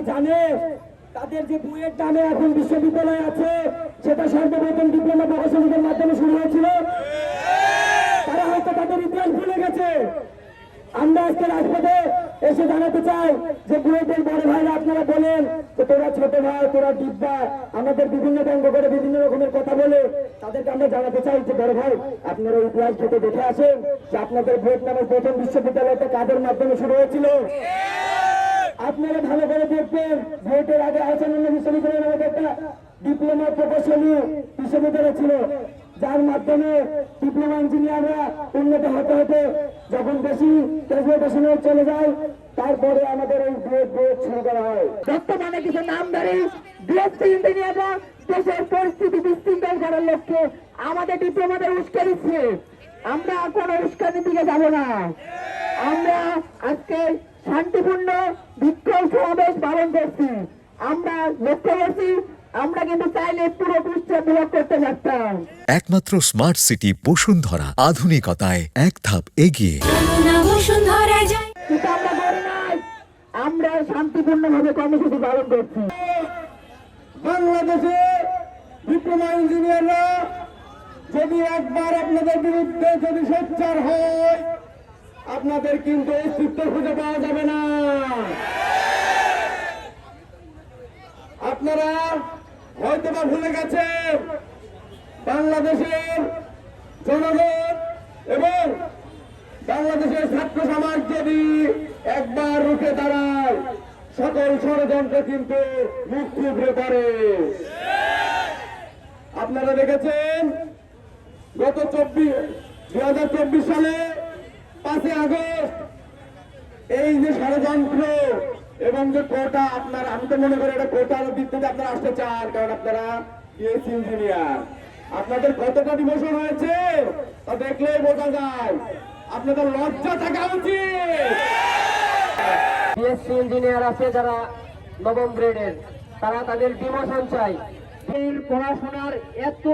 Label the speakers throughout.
Speaker 1: জানে তাদের যে বুয়েট নামে এখন বিশ্ববিদ্যালয় আছে সেটা সর্বপ্রথম ডিপ্লোমা প্রকৌশলীদের মাধ্যমে শুরু হয়েছিল? তারা হয়তো তাদের ইতিহাস ভুলে গেছে। আমরা আজকে রাজপথে এসে জানাতে চাই যে বুয়েটের বড় ভাইরা আপনারা বলেন যে তোরা ছোট ভাই, তোরা ডিব্বা, আমাদের বিভিন্ন ব্যঙ্গ করে বিভিন্ন রকমের কথা বলে, তাদেরকে আমরা জানাতে চাই যে বড় ভাই আপনারা ইতিহাস ঘেটে দেখে আসেন যে আপনাদের বুয়েট নামের প্রথম বিশ্ববিদ্যালয়টা কাদের মাধ্যমে শুরু হয়েছিল। আপনারা ভালো করে দেখবেন, বুয়েটের আগে আহসানুল্লাহ বিশ্ববিদ্যালয় নামে একটা ডিপ্লোমা প্রকৌশলী বিশ্ববিদ্যালয় ছিল, যার মাধ্যমে ডিপ্লোমা ইঞ্জিনিয়াররা উন্নত হতে হতে যখন বেশি গ্রাজুয়েশনে চলে যায় তারপরে আমাদের এই বুয়েট শুরু করা হয়। বর্তমানে কিছু নামধারী বিএসসি ইঞ্জিনিয়াররা দেশের পরিস্থিতি বিশৃঙ্খল করার লক্ষ্যে আমাদের ডিপ্লোমাদের উস্কে দিচ্ছে। আমরা কোনো উস্কানির দিকে যাব না। আমরা আজকে শান্তিপূর্ণ বিক্ষোভ সমাবেশ পালন করছি। আমরা লক্ষ্য করছি আমরা কিন্তু চাইলে পুরো পৃষ্ঠা ব্লক করতে পারতাম।
Speaker 2: একমাত্র স্মার্ট সিটি বসুন্ধরা, আধুনিকতায় এক ধাপ এগিয়ে।
Speaker 1: কিন্তু আমরা করি নাই, আমরা শান্তিপূর্ণ ভাবে কর্মসূচি পালন করছি। বাংলাদেশে ডিপ্লোমা ইঞ্জিনিয়াররা যদি একবার আপনাদের বিরুদ্ধে যদি সোচ্চার হয়, আপনাদের কিন্তু অস্তিত্ব খুঁজে পাওয়া যাবে না। আপনারা হয়তো বা ভুলে গেছেন বাংলাদেশের জনগণ এবং বাংলাদেশের ছাত্র সমাজ যদি একবার রুখে দাঁড়ায়, সকল ষড়যন্ত্র কিন্তু মুখ থুবড়ে পড়ে। আপনারা দেখেছেন গত 2024 সালে 5 আগস্ট এই যে ষড়যন্ত্র এবং যে কোটা, আপনার আমি তো মনে করি এটা কোটার ভিত্তিতে আপনারা আসতে চান, কারণ আপনারা বিএসসি ইঞ্জিনিয়ার। আপনাদের কতটা ডিমোশন হয়েছে তা দেখলেই বোঝা যায়। আপনাদের লজ্জা থাকা উচিত। বিএসসি ইঞ্জিনিয়ার আছে যারা নবম গ্রেডের, তারা তাদের ডিমোশন চাই। পড়াশোনার এত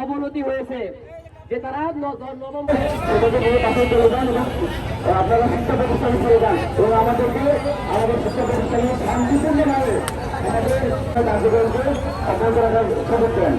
Speaker 1: অবনতি হয়েছে যে তারা নবম আপনারা শিক্ষা প্রতিষ্ঠানে চলে যান এবং আমাদেরকে আমাদের শিক্ষা প্রতিষ্ঠানে শান্তিপূর্ণভাবে আমাদের কার্যক্রমকে আপনারা খবর দেন।